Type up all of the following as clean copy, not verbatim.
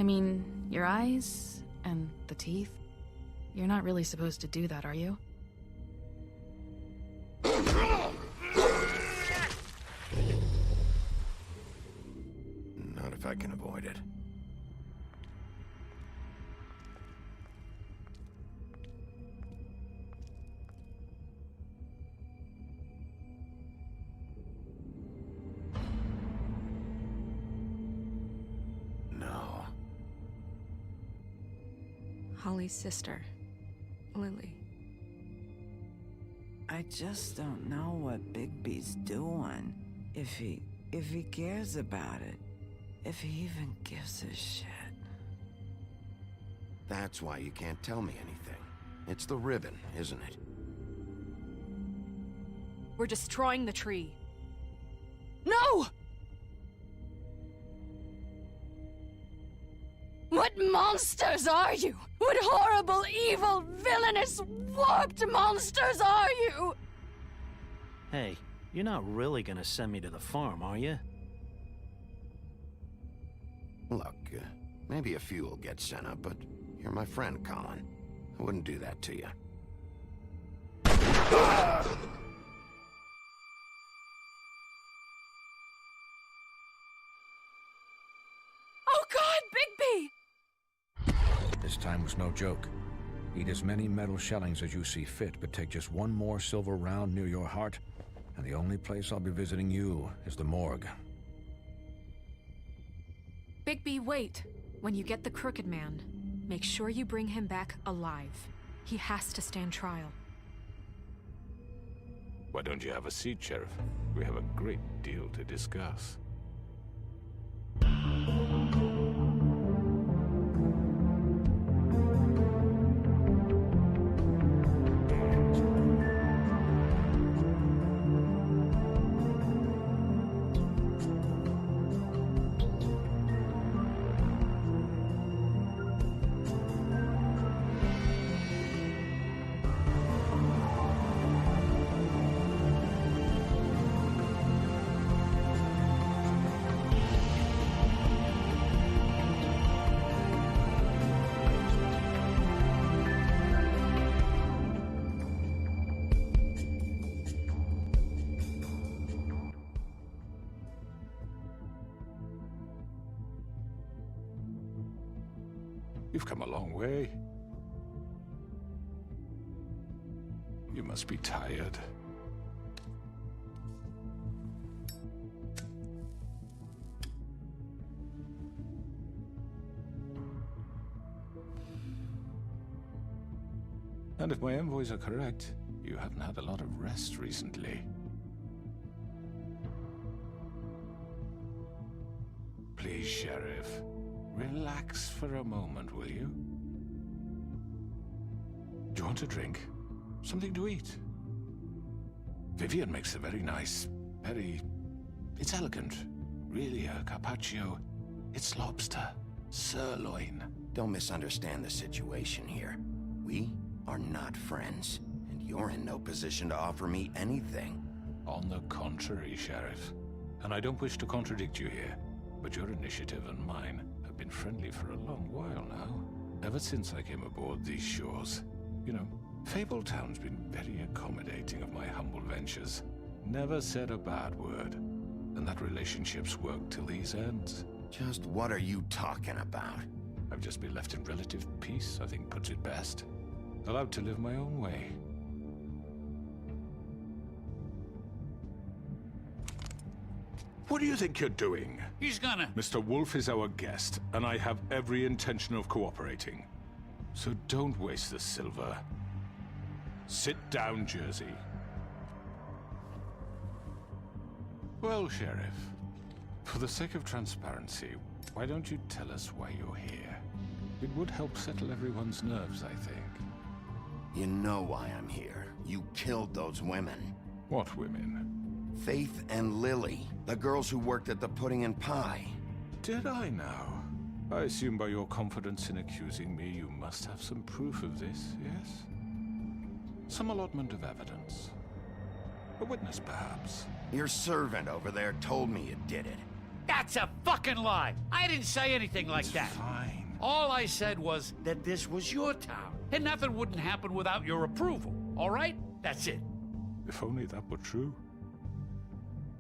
mean, your eyes and the teeth. You're not really supposed to do that, are you? Not if I can avoid it. No. Holly's sister, Lily. I just don't know what Bigby's doing. If he cares about it. If he even gives a shit. That's why you can't tell me anything. It's the ribbon, isn't it? We're destroying the tree. No! What monsters are you? What horrible, evil, villainous, warped monsters are you? Hey, you're not really gonna send me to the farm, are you? Look, maybe a few will get sent up, but you're my friend, Colin. I wouldn't do that to you. Oh God, Bigby! This time was no joke. Eat as many metal shellings as you see fit, but take just one more silver round near your heart, and the only place I'll be visiting you is the morgue. Bigby, wait. When you get the Crooked Man, make sure you bring him back alive. He has to stand trial. Why don't you have a seat, Sheriff? We have a great deal to discuss. You've come a long way. You must be tired. And if my envoys are correct, you haven't had a lot of rest recently. Please, Sheriff. Relax for a moment, will you? Do you want a drink? Something to eat? Vivian makes a very nice, it's elegant. Really, a carpaccio. It's lobster. Sirloin. Don't misunderstand the situation here. We are not friends, and you're in no position to offer me anything. On the contrary, Sheriff. And I don't wish to contradict you here, but your initiative and mine have been friendly for a long while now. Ever since I came aboard these shores. You know, Fabletown's been very accommodating of my humble ventures. Never said a bad word. And that relationship's worked till these ends. Just what are you talking about? I've just been left in relative peace, I think puts it best. Allowed to live my own way. What do you think you're doing? He's gonna... Mr. Wolf is our guest, and I have every intention of cooperating. So don't waste the silver. Sit down, Jersey. Well, Sheriff, for the sake of transparency, why don't you tell us why you're here? It would help settle everyone's nerves, I think. You know why I'm here. You killed those women. What women? Faith and Lily, the girls who worked at the Pudding and Pie. Did I now? I assume by your confidence in accusing me, you must have some proof of this, yes? Some allotment of evidence. A witness, perhaps. Your servant over there told me you did it. That's a fucking lie. I didn't say anything like that. Fine. All I said was that this was your town, and nothing wouldn't happen without your approval, all right? That's it. If only that were true.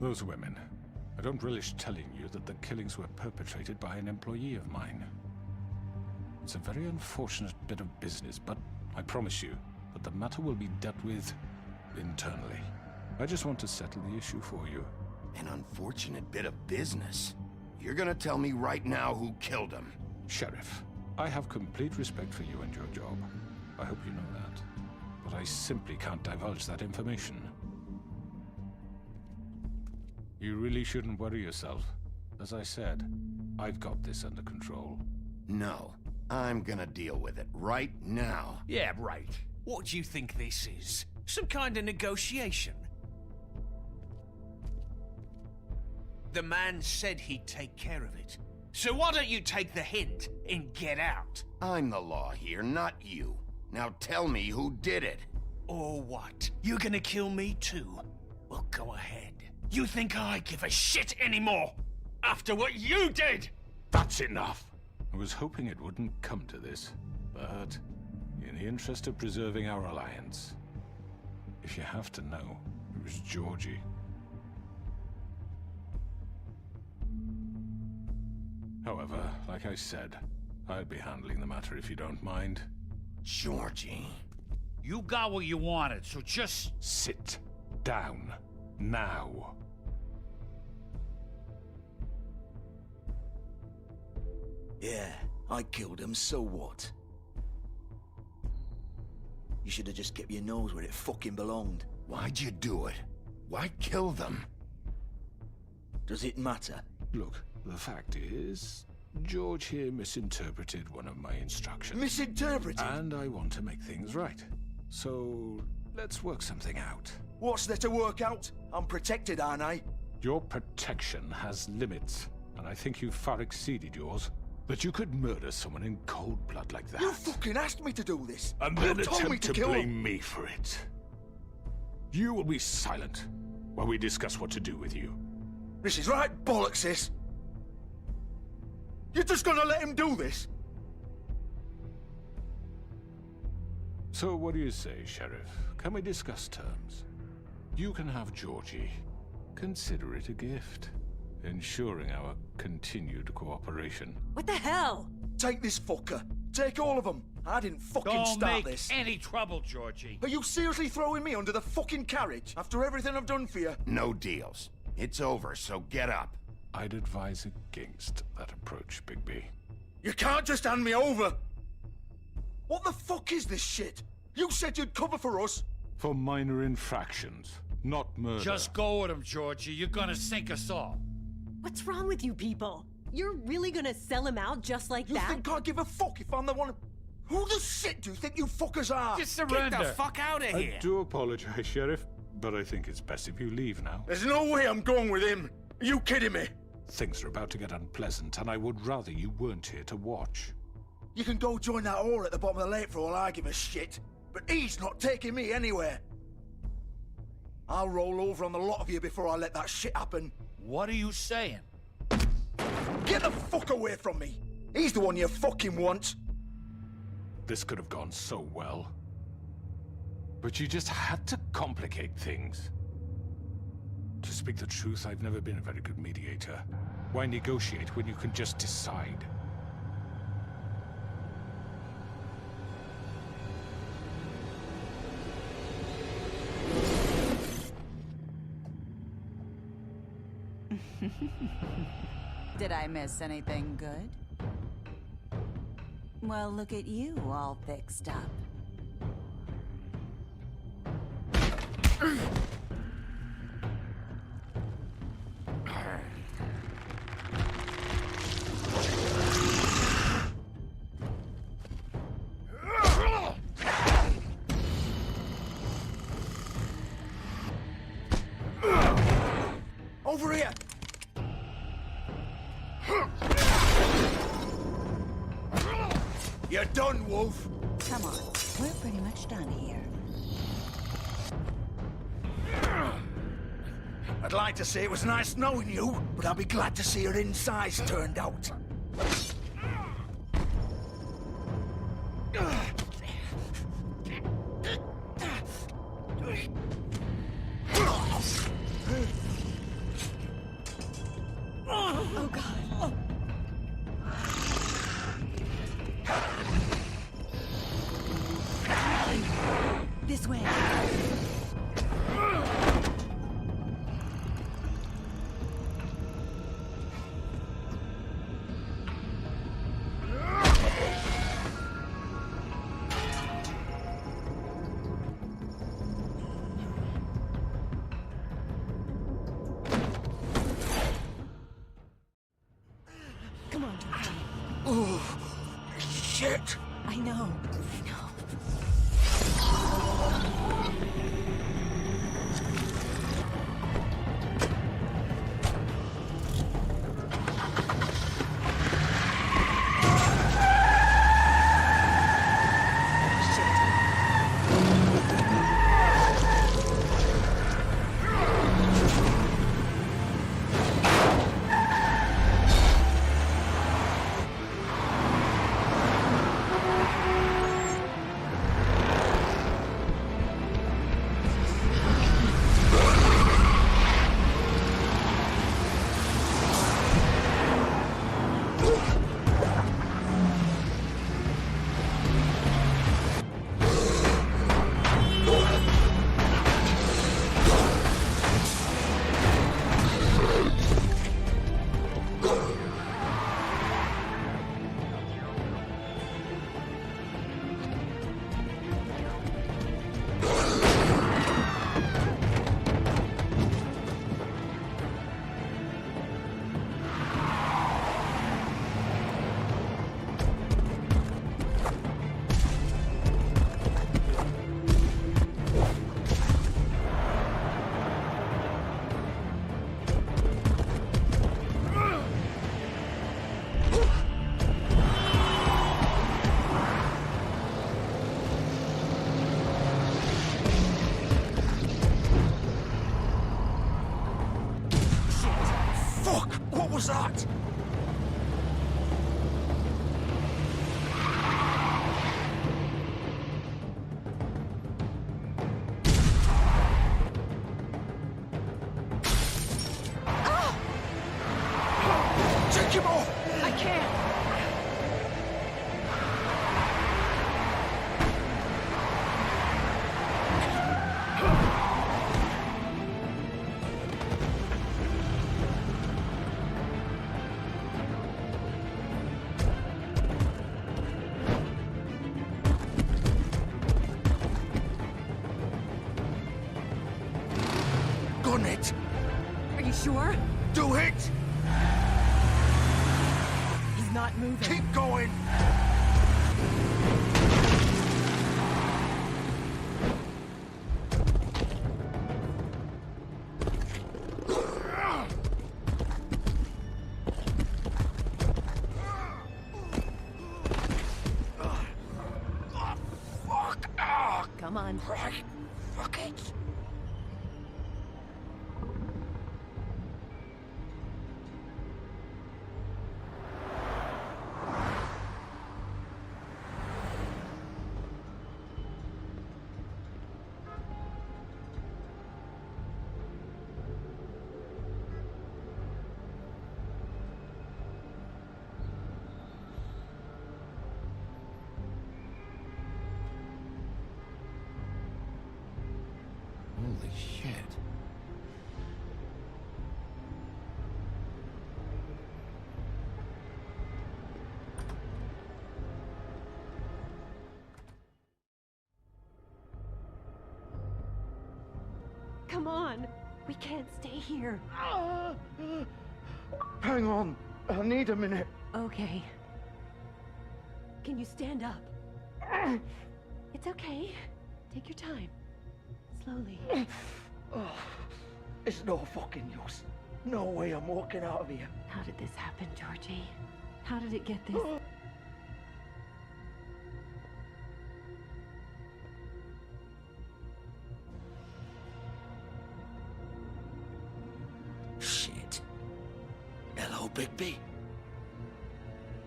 Those women. I don't relish telling you that the killings were perpetrated by an employee of mine. It's a very unfortunate bit of business, but I promise you that the matter will be dealt with internally. I just want to settle the issue for you. An unfortunate bit of business. You're gonna tell me right now who killed him. Sheriff, I have complete respect for you and your job. I hope you know that. But I simply can't divulge that information. You really shouldn't worry yourself. As I said, I've got this under control. No, I'm gonna deal with it right now. Yeah, right. What do you think this is? Some kind of negotiation? The man said he'd take care of it. So why don't you take the hint and get out? I'm the law here, not you. Now tell me who did it. Or what? You're gonna kill me too? Well, go ahead. You think I give a shit anymore? After what you did? That's enough! I was hoping it wouldn't come to this, but in the interest of preserving our alliance, if you have to know, it was Georgie. However, like I said, I'll be handling the matter if you don't mind. Georgie. You got what you wanted, so just... Sit down. Now. Yeah, I killed him, so what? You should have just kept your nose where it fucking belonged. Why'd you do it? Why kill them? Does it matter? Look, the fact is, George here misinterpreted one of my instructions. Misinterpreted? And I want to make things right. So, let's work something out. What's there to work out? I'm protected, aren't I? Your protection has limits, and I think you've far exceeded yours. That you could murder someone in cold blood like that. You fucking asked me to do this! And then you told me attempt to to kill blame him. me for it. You will be silent while we discuss what to do with you. This is right bollocks, this! You're just gonna let him do this? So what do you say, Sheriff? Can we discuss terms? You can have Georgie. Consider it a gift, ensuring our continued cooperation. What the hell? Take this fucker. Take all of them. I didn't fucking Don't start make this. any trouble, Georgie. Are you seriously throwing me under the fucking carriage after everything I've done for you? No deals. It's over, so get up. I'd advise against that approach, Bigby. You can't just hand me over! What the fuck is this shit? You said you'd cover for us! For minor infractions, not murder. Just go with him, Georgie. You're gonna sink us all. What's wrong with you people? You're really gonna sell him out just like You that? think I give a fuck if I'm the one... Who the shit do you think you fuckers are? Just surrender. Get the fuck out of here! I do apologize, Sheriff, but I think it's best if you leave now. There's no way I'm going with him. Are you kidding me? Things are about to get unpleasant, and I would rather you weren't here to watch. You can go join that whore at the bottom of the lake for all I give a shit. But he's not taking me anywhere. I'll roll over on the lot of you before I let that shit happen. What are you saying? Get the fuck away from me! He's the one you fucking want! This could have gone so well. But you just had to complicate things. To speak the truth, I've never been a very good mediator. Why negotiate when you can just decide? Did I miss anything good? Well, look at you, all fixed up. Over here! You're done, Wolf! Come on, we're pretty much done here. I'd like to say it was nice knowing you, but I'll be glad to see your insides turned out. Oh, God. This way. Come on, Georgie. Oh, shit! I know. What was that? Take him off! I can't! Gun it! Are you sure? Do it! He's not moving. Keep going! Come on. Fuck it! Holy shit. Come on. We can't stay here. Hang on. I need a minute. Okay. Can you stand up? It's okay. Take your time. Slowly. It's no fucking use. No way I'm walking out of here. How did this happen, Georgie? How did it get this?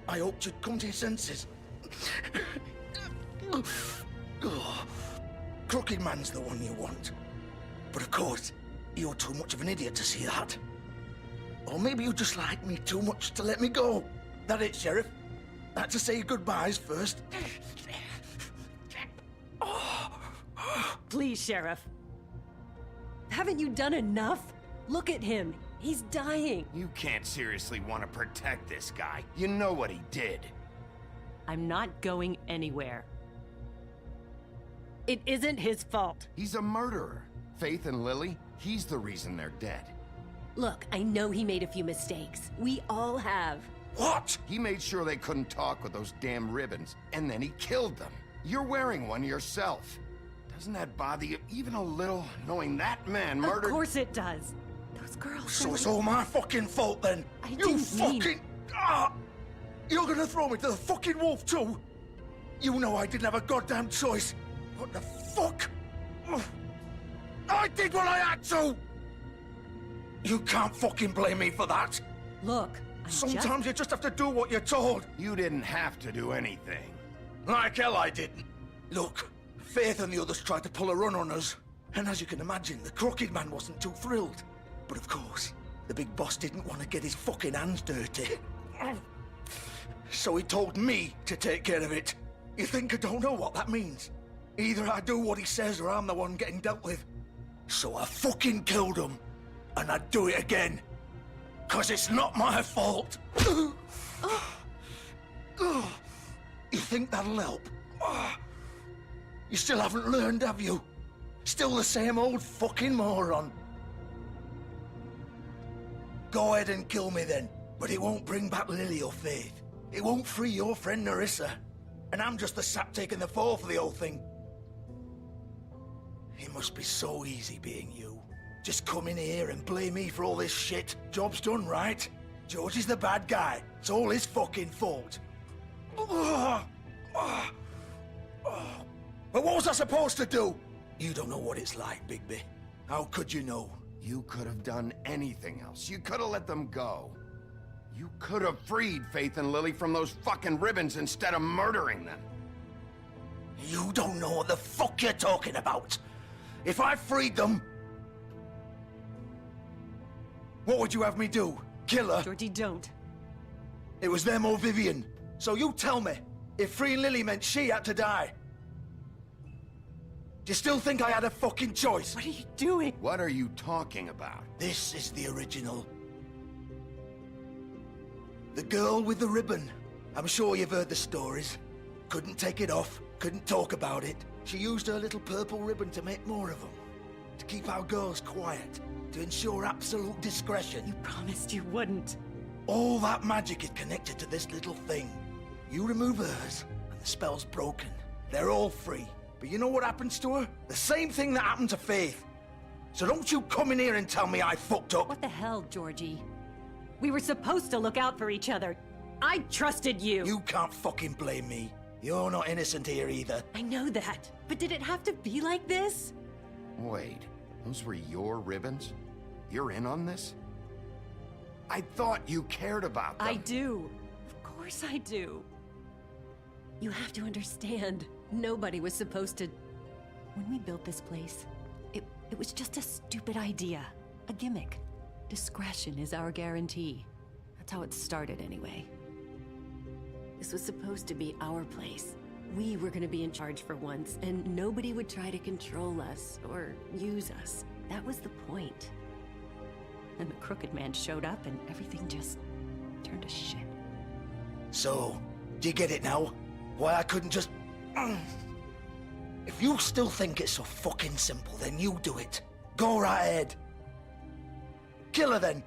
I hoped you'd come to your senses. Crooked Man's the one you want. But of course, you're too much of an idiot to see that. Or maybe you just like me too much to let me go. That it, Sheriff? I had to say goodbyes first. Please, Sheriff. Haven't you done enough? Look at him. He's dying. You can't seriously want to protect this guy. You know what he did. I'm not going anywhere. It isn't his fault. He's a murderer. Faith and Lily, he's the reason they're dead. Look, I know he made a few mistakes. We all have. What? He made sure they couldn't talk with those damn ribbons, and then he killed them. You're wearing one yourself. Doesn't that bother you even a little, knowing that man murdered— Of course it does. Those girls— So it's all my fucking fault then? You fucking— You're gonna throw me to the fucking wolf too? You know I didn't have a goddamn choice. What the fuck? I did what I had to! You can't fucking blame me for that. Look, sometimes you just have to do what you're told. You didn't have to do anything. Like hell I didn't. Look, Faith and the others tried to pull a run on us. And as you can imagine, the Crooked Man wasn't too thrilled. But of course, the big boss didn't want to get his fucking hands dirty. So he told me to take care of it. You think I don't know what that means? Either I do what he says or I'm the one getting dealt with. So I fucking killed him. And I'd do it again. 'Cause it's not my fault. You think that'll help? You still haven't learned, have you? Still the same old fucking moron. Go ahead and kill me then. But it won't bring back Lily or Faith. It won't free your friend Nerissa. And I'm just the sap taking the fall for the whole thing. It must be so easy being you. Just come in here and blame me for all this shit. Job's done, right? George is the bad guy. It's all his fucking fault. But what was I supposed to do? You don't know what it's like, Bigby. How could you know? You could have done anything else. You could have let them go. You could have freed Faith and Lily from those fucking ribbons instead of murdering them. You don't know what the fuck you're talking about. If I freed them... What would you have me do? Kill her? Georgie, don't. It was them or Vivian. So you tell me, if freeing Lily meant she had to die, do you still think I had a fucking choice? What are you doing? What are you talking about? This is the original. The girl with the ribbon. I'm sure you've heard the stories. Couldn't take it off, couldn't talk about it. She used her little purple ribbon to make more of them. To keep our girls quiet. To ensure absolute discretion. You promised you wouldn't. All that magic is connected to this little thing. You remove hers, and the spell's broken. They're all free. But you know what happens to her? The same thing that happened to Faith. So don't you come in here and tell me I fucked up. What the hell, Georgie? We were supposed to look out for each other. I trusted you. You can't fucking blame me. You're not innocent here either. I know that. But did it have to be like this? Wait, those were your ribbons? You're in on this? I thought you cared about them. I do. Of course I do. You have to understand. Nobody was supposed to... When we built this place, it was just a stupid idea. A gimmick. Discretion is our guarantee. That's how it started anyway. This was supposed to be our place. We were gonna be in charge for once, and nobody would try to control us or use us. That was the point. Then the Crooked Man showed up and everything just turned to shit. So, do you get it now? Why I couldn't just... If you still think it's so fucking simple, then you do it. Go right ahead. Kill her then.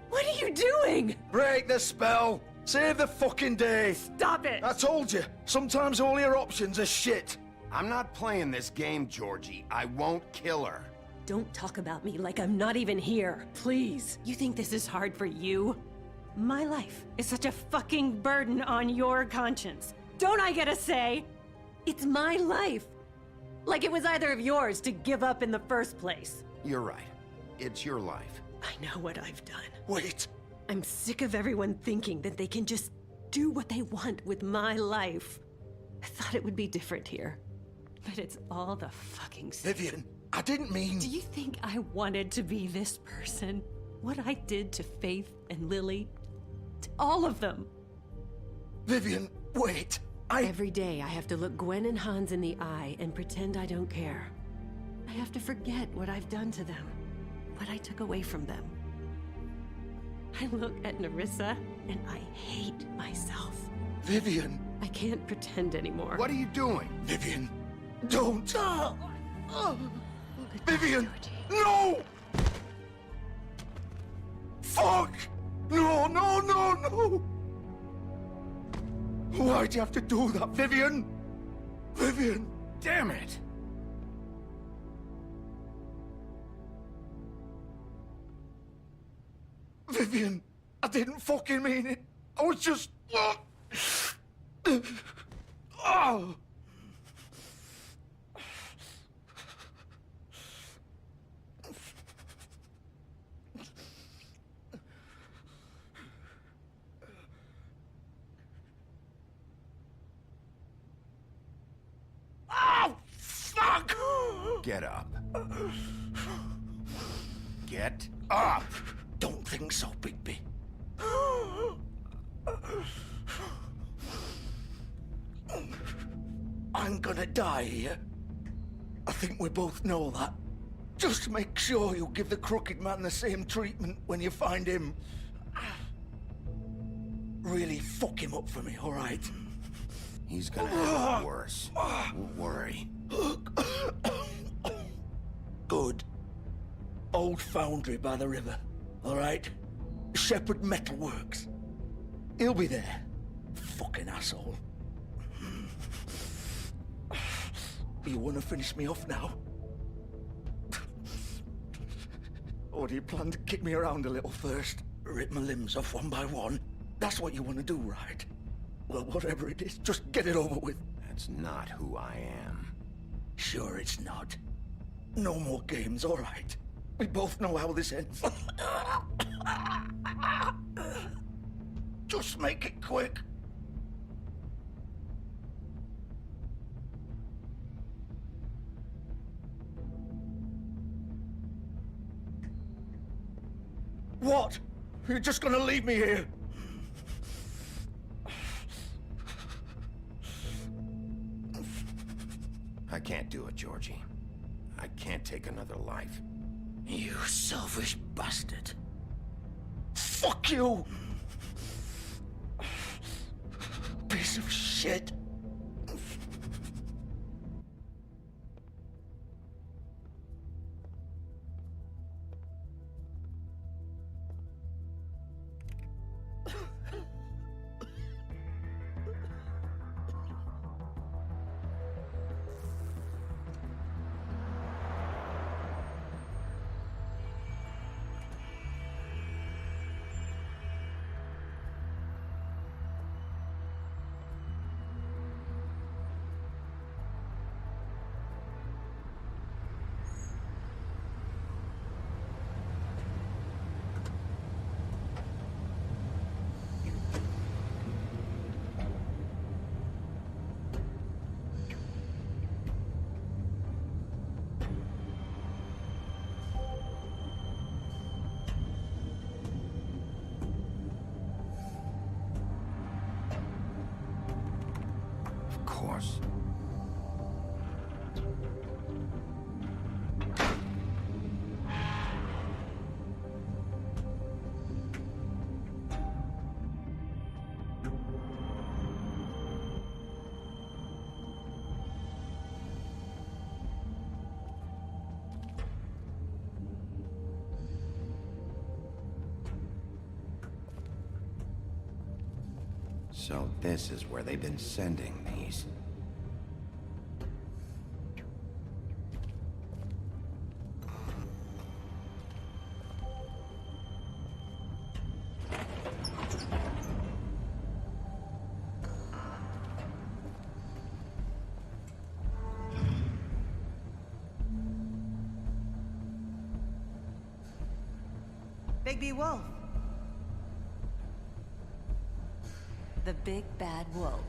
What are you doing? Break the spell. Save the fucking day. Stop it. I told you, sometimes all your options are shit. I'm not playing this game, Georgie. I won't kill her. Don't talk about me like I'm not even here, please. You think this is hard for you? My life is such a fucking burden on your conscience. Don't I get a say? It's my life. Like it was either of yours to give up in the first place. You're right. It's your life. I know what I've done. Wait. I'm sick of everyone thinking that they can just do what they want with my life. I thought it would be different here. But it's all the fucking same. Vivian, I didn't mean... Do you think I wanted to be this person? What I did to Faith and Lily? To all of them? Vivian, wait. Every day I have to look Gwen and Hans in the eye and pretend I don't care. I have to forget what I've done to them. What I took away from them. I look at Nerissa and I hate myself. Vivian. I can't pretend anymore. What are you doing? Vivian, don't. Vivian, no! Fuck! No, no, no, no! Why'd you have to do that, Vivian? Vivian! Damn it! Vivian, I didn't fucking mean it. I was just... Oh! Oh, fuck! Get up. Get up! Don't think so, Bigby. I'm gonna die here. I think we both know that. Just make sure you give the Crooked Man the same treatment when you find him. Really fuck him up for me, all right? He's gonna have it worse. Don't worry. Good. Old foundry by the river, all right? Shepherd Metalworks. He'll be there. Fucking asshole. You want to finish me off now? Or do you plan to kick me around a little first? Rip my limbs off one by one? That's what you want to do, right? Well, whatever it is, just get it over with. That's not who I am. Sure it's not. No more games, all right? We both know how this ends. Just make it quick. What? You're just gonna leave me here? I can't do it, Georgie. I can't take another life. You selfish bastard. Fuck you! Piece of shit. Of course. So this is where they've been sending these. Bigby Wolf. The big bad wolf.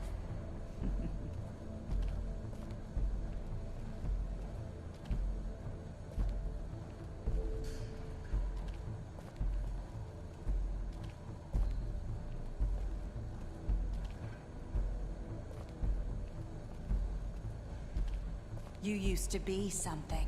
You used to be something.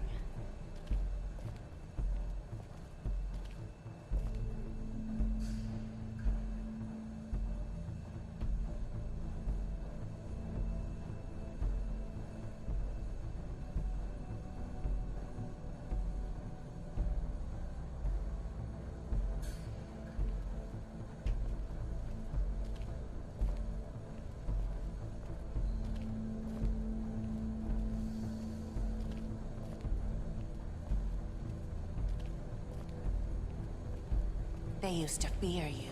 They used to fear you.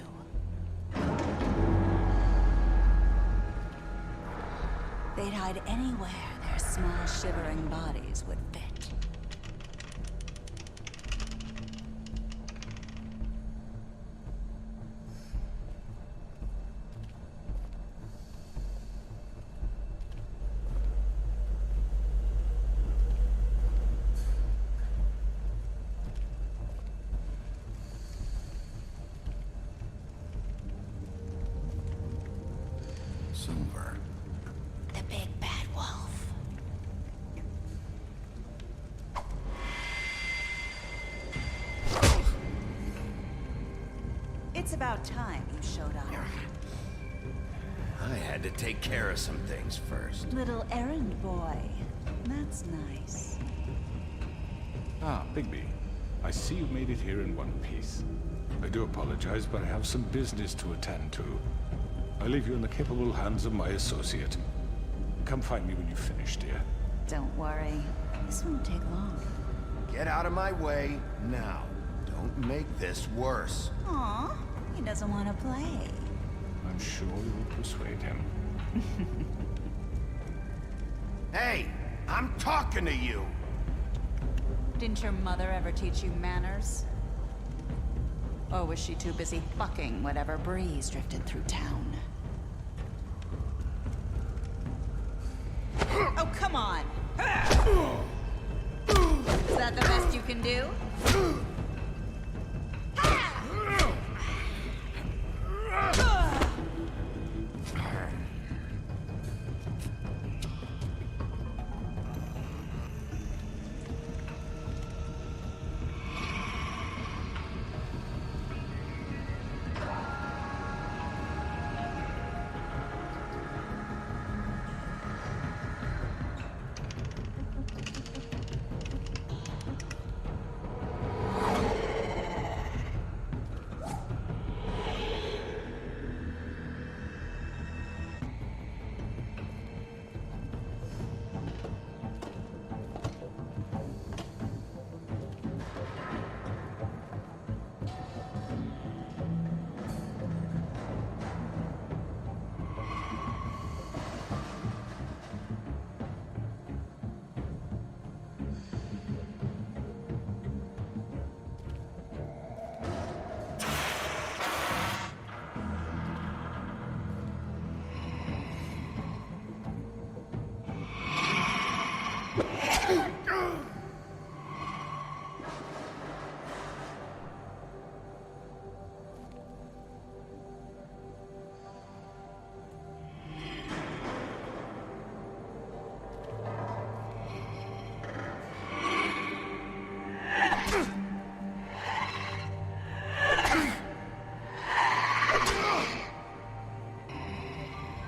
They'd hide anywhere their small, shivering bodies would fit. Silver. The big bad wolf. It's about time you showed up. I had to take care of some things first. Little errand boy. That's nice. Ah, Bigby. I see you made it here in one piece. I do apologize, but I have some business to attend to. I leave you in the capable hands of my associate. Come find me when you finish, dear. Don't worry. This won't take long. Get out of my way now. Don't make this worse. Aw, he doesn't want to play. I'm sure you'll persuade him. Hey, I'm talking to you! Didn't your mother ever teach you manners? Or was she too busy fucking whatever breeze drifted through town? Oh, come on! Is that the best you can do?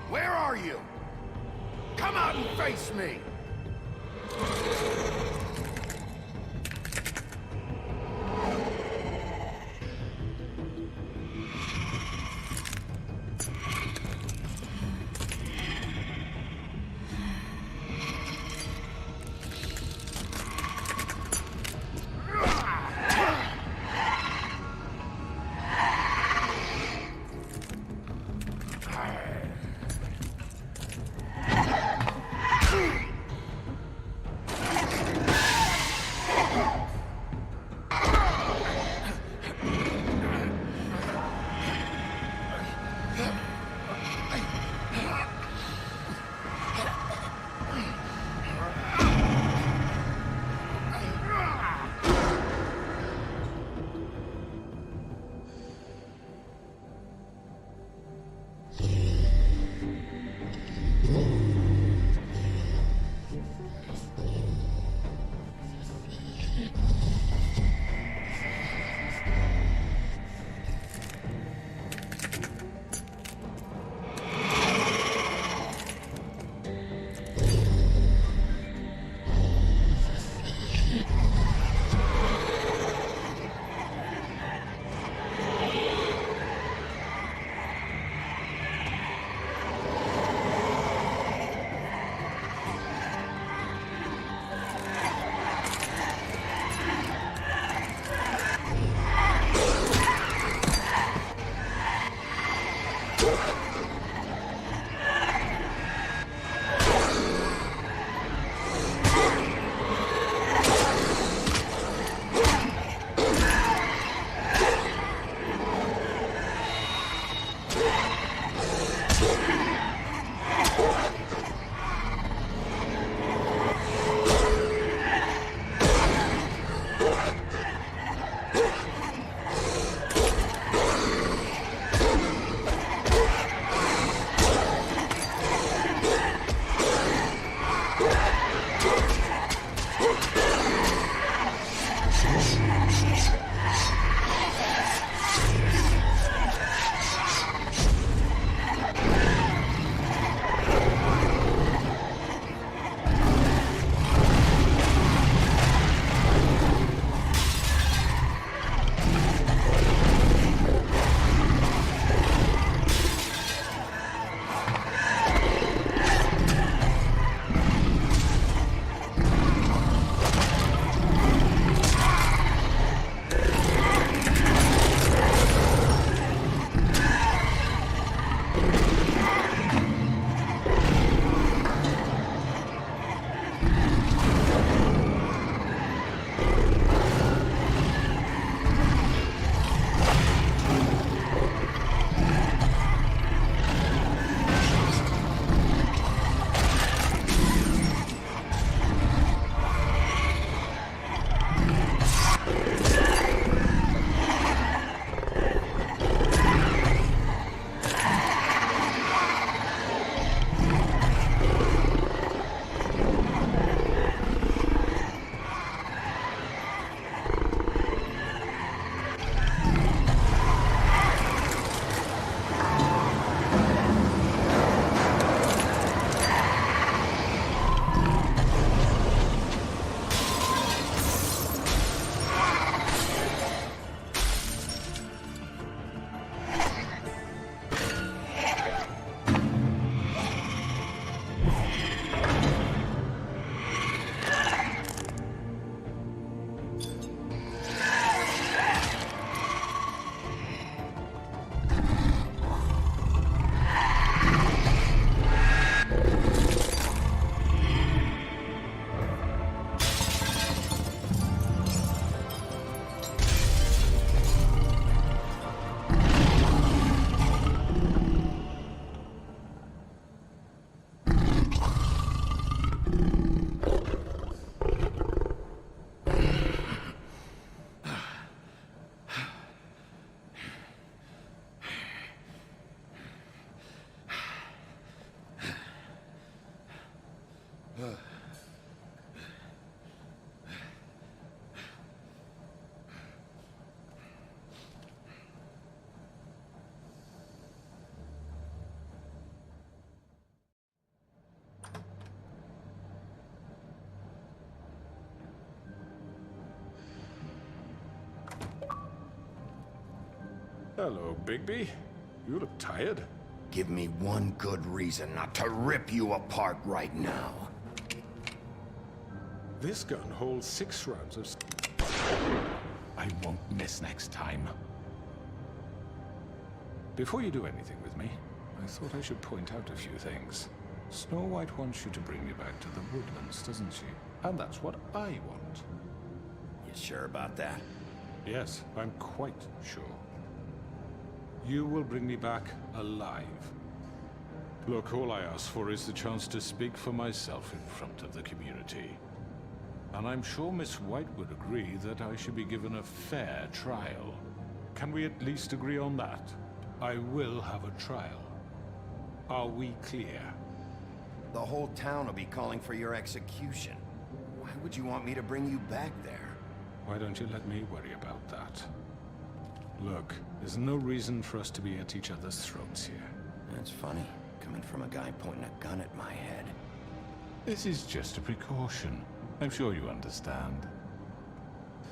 Where are you? Come out and face me! Hello, Bigby. You look tired. Give me one good reason not to rip you apart right now. This gun holds 6 rounds of... I won't miss next time. Before you do anything with me, I thought I should point out a few things. Snow White wants you to bring me back to the woodlands, doesn't she? And that's what I want. You sure about that? Yes, I'm quite sure. You will bring me back alive. Look, all I ask for is the chance to speak for myself in front of the community. And I'm sure Miss White would agree that I should be given a fair trial. Can we at least agree on that? I will have a trial. Are we clear? The whole town will be calling for your execution. Why would you want me to bring you back there? Why don't you let me worry about that? Look, there's no reason for us to be at each other's throats here. That's funny, coming from a guy pointing a gun at my head. This is just a precaution. I'm sure you understand.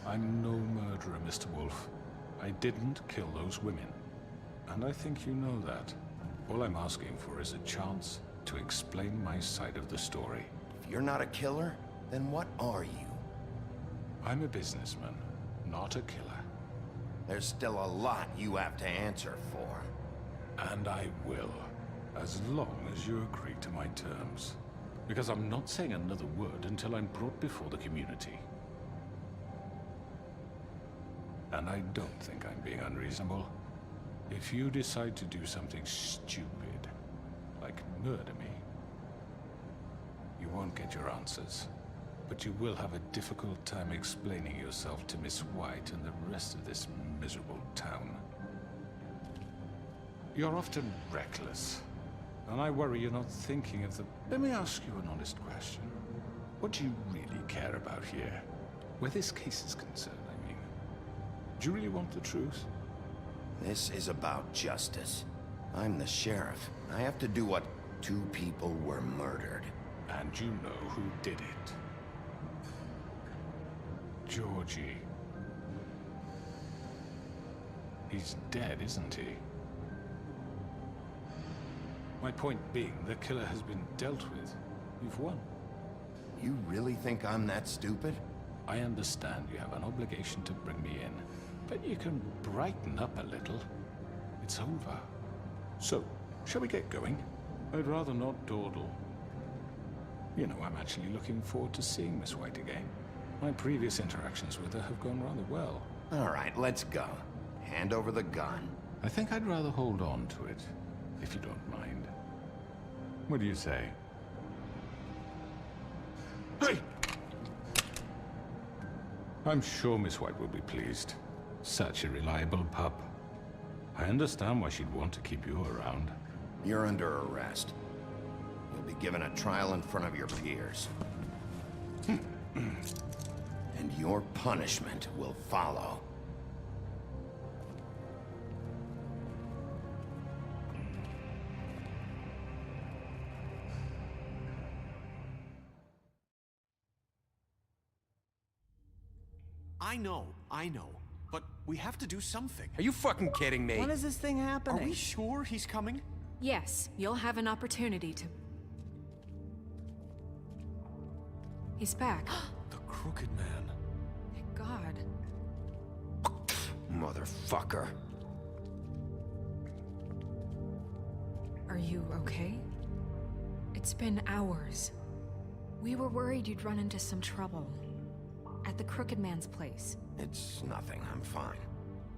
I'm no murderer, Mr. Wolf. I didn't kill those women. And I think you know that. All I'm asking for is a chance to explain my side of the story. If you're not a killer, then what are you? I'm a businessman, not a killer. There's still a lot you have to answer for. And I will, as long as you agree to my terms. Because I'm not saying another word until I'm brought before the community. And I don't think I'm being unreasonable. If you decide to do something stupid, like murder me, you won't get your answers. But you will have a difficult time explaining yourself to Miss White and the rest of this miserable town. You're often reckless, and I worry you're not thinking of the... Let me ask you an honest question. What do you really care about here? Where this case is concerned, I mean. Do you really want the truth? This is about justice. I'm the sheriff. I have to do what 2 people were murdered. And you know who did it. Georgie. He's dead, isn't he? My point being, the killer has been dealt with. You've won. You really think I'm that stupid? I understand you have an obligation to bring me in, but you can brighten up a little. It's over. So, shall we get going? I'd rather not dawdle. You know, I'm actually looking forward to seeing Miss White again. My previous interactions with her have gone rather well. All right, let's go. Hand over the gun. I think I'd rather hold on to it, if you don't mind. What do you say? Hey! I'm sure Miss White will be pleased. Such a reliable pup. I understand why she'd want to keep you around. You're under arrest. You'll be given a trial in front of your peers. And your punishment will follow. I know. But we have to do something. Are you fucking kidding me? When is this thing happening? Are we sure he's coming? Yes, you'll have an opportunity to... He's back. The Crooked Man. Thank God. Motherfucker. Are you okay? It's been hours. We were worried you'd run into some trouble. At the Crooked Man's place. It's nothing. I'm fine.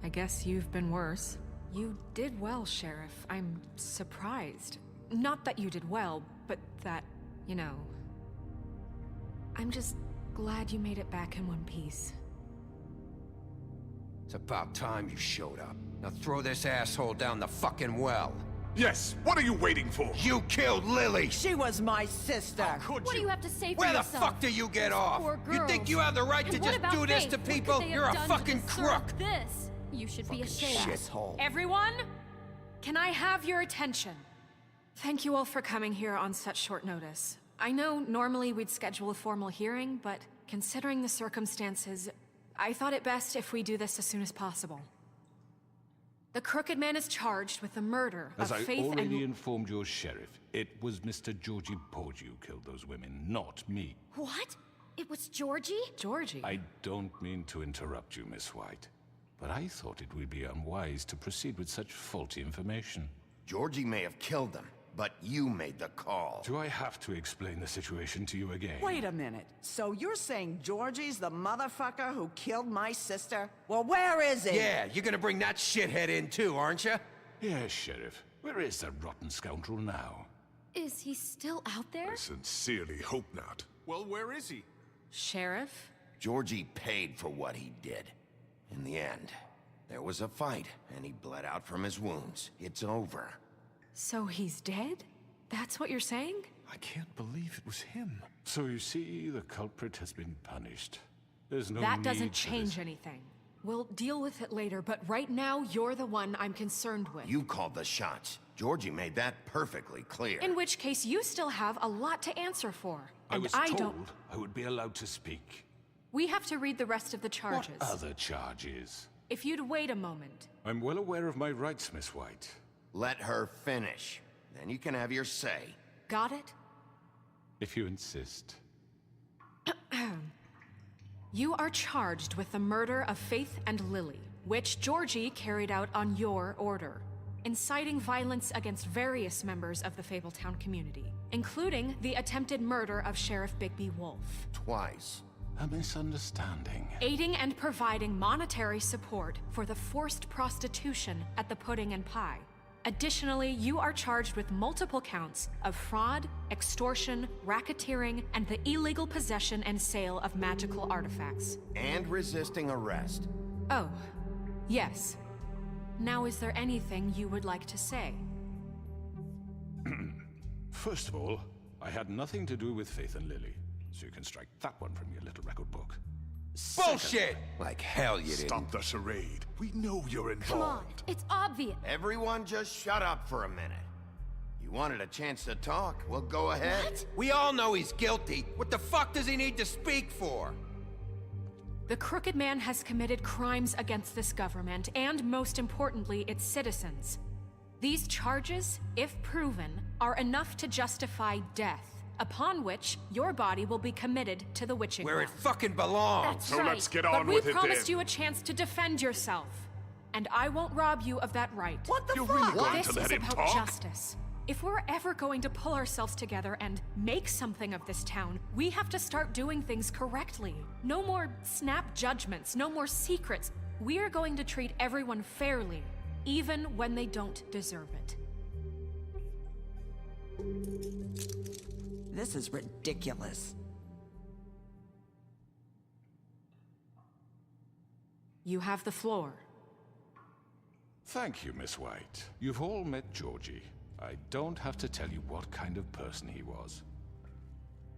I guess you've been worse. You did well, Sheriff. I'm surprised. Not that you did well, but that, you know... I'm just glad you made it back in one piece. It's about time you showed up. Now throw this asshole down the fucking well. Yes, what are you waiting for? You killed Lily! She was my sister! How could What do you have to say for Where yourself? the fuck do you get off? Poor You girls. think you have the right And to what just about do this Faith? to What could people? they have You're a done to fucking deserve crook! This? You should be ashamed. Shithole. Everyone, can I have your attention? Thank you all for coming here on such short notice. I know normally we'd schedule a formal hearing, but considering the circumstances, I thought it best if we do this as soon as possible. The Crooked Man is charged with the murder As of I Faith already and... informed your sheriff, it was Mr. Georgie Porgy who killed those women, not me. What? It was Georgie? Georgie? I don't mean to interrupt you, Miss White, but I thought it would be unwise to proceed with such faulty information. Georgie may have killed them, but you made the call. Do I have to explain the situation to you again? Wait a minute. So you're saying Georgie's the motherfucker who killed my sister? Well, where is he? Yeah, you're gonna bring that shithead in too, aren't you? Yes, Sheriff. Where is that rotten scoundrel now? Is he still out there? I sincerely hope not. Well, where is he? Sheriff? Georgie paid for what he did. In the end, there was a fight, and he bled out from his wounds. It's over. So he's dead? That's what you're saying? I can't believe it was him. So you see, the culprit has been punished. There's no That need doesn't for change this. anything. We'll deal with it later, but right now, you're the one I'm concerned with. You called the shots. Georgie made that perfectly clear. In which case, you still have a lot to answer for. I And was I told don't... I would be allowed to speak. We have to read the rest of the charges. What other charges? If you'd wait a moment. I'm well aware of my rights, Miss White. Let her finish. Then you can have your say. Got it? If you insist. You are charged with the murder of Faith and Lily, which Georgie carried out on your order, inciting violence against various members of the Fabletown community, including the attempted murder of Sheriff Bigby Wolf. Twice. A misunderstanding. Aiding and providing monetary support for the forced prostitution at the Pudding and Pie. Additionally, you are charged with multiple counts of fraud, extortion, racketeering, and the illegal possession and sale of magical artifacts. And resisting arrest. Oh, yes. Now, is there anything you would like to say? First of all, I had nothing to do with Faith and Lily, so you can strike that one from your little record book. Bullshit! Like hell you didn't. Stop the charade. We know you're involved. Come on, it's obvious. Everyone just shut up for a minute. You wanted a chance to talk, well go ahead. What? We all know he's guilty. What the fuck does he need to speak for? The Crooked Man has committed crimes against this government, and most importantly, its citizens. These charges, if proven, are enough to justify death, upon which your body will be committed to the witching Where it well. fucking belongs. That's So right. let's get But on we with it promised then. you a chance to defend yourself, and I won't rob you of that right. What the You're fuck? really going This to let is him about talk? justice. If we're ever going to pull ourselves together and make something of this town, we have to start doing things correctly. No more snap judgments, no more secrets. We are going to treat everyone fairly, even when they don't deserve it. This is ridiculous. You have the floor. Thank you, Miss White. You've all met Georgie. I don't have to tell you what kind of person he was.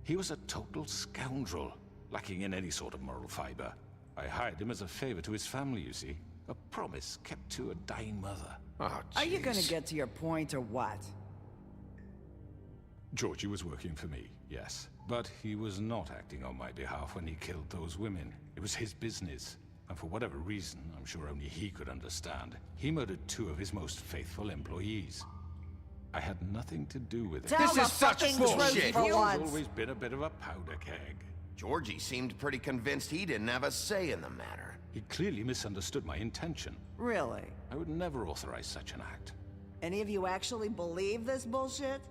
He was a total scoundrel, lacking in any sort of moral fiber. I hired him as a favor to his family, you see. A promise kept to a dying mother. Oh, Are you gonna jeez. get to your point or what? Georgie was working for me, yes. But he was not acting on my behalf when he killed those women. It was his business. And for whatever reason, I'm sure only he could understand, he murdered 2 of his most faithful employees. I had nothing to do with it. Tell This the is such fucking bullshit. truth for He's once. always been a bit of a powder keg. Georgie seemed pretty convinced he didn't have a say in the matter. He clearly misunderstood my intention. Really? I would never authorize such an act. Any of you actually believe this bullshit?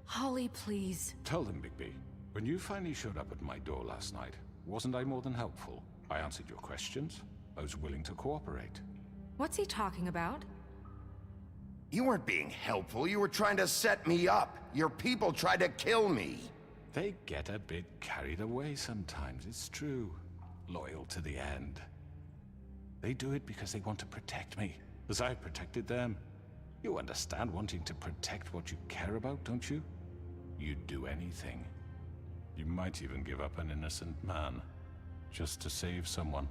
Holly, please. Tell them, Bigby. When you finally showed up at my door last night, wasn't I more than helpful? I answered your questions. I was willing to cooperate. What's he talking about? You weren't being helpful, you were trying to set me up. Your people tried to kill me. They get a bit carried away sometimes, it's true. Loyal to the end. They do it because they want to protect me, as I protected them. You understand wanting to protect what you care about, don't you? You'd do anything. You might even give up an innocent man, just to save someone.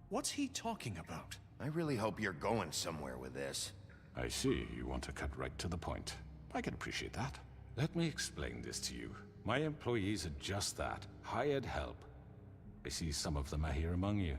What's he talking about? I really hope you're going somewhere with this. I see, you want to cut right to the point. I can appreciate that. Let me explain this to you. My employees are just that, hired help. I see some of them are here among you.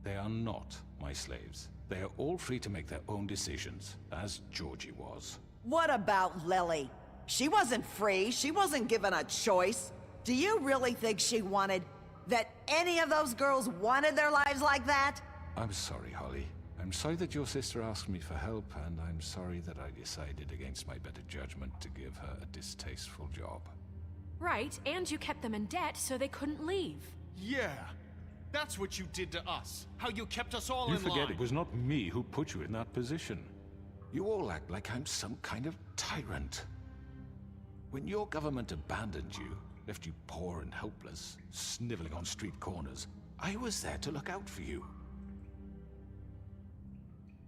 They are not my slaves. They are all free to make their own decisions, as Georgie was. What about Lily? She wasn't free. She wasn't given a choice. Do you really think she wanted... that any of those girls wanted their lives like that? I'm sorry, Holly. I'm sorry that your sister asked me for help, and I'm sorry that I decided against my better judgment to give her a distasteful job. Right, and you kept them in debt so they couldn't leave. Yeah. That's what you did to us. How you kept us all in line. You forget it was not me who put you in that position. You all act like I'm some kind of tyrant. When your government abandoned you, left you poor and helpless, sniveling on street corners, I was there to look out for you.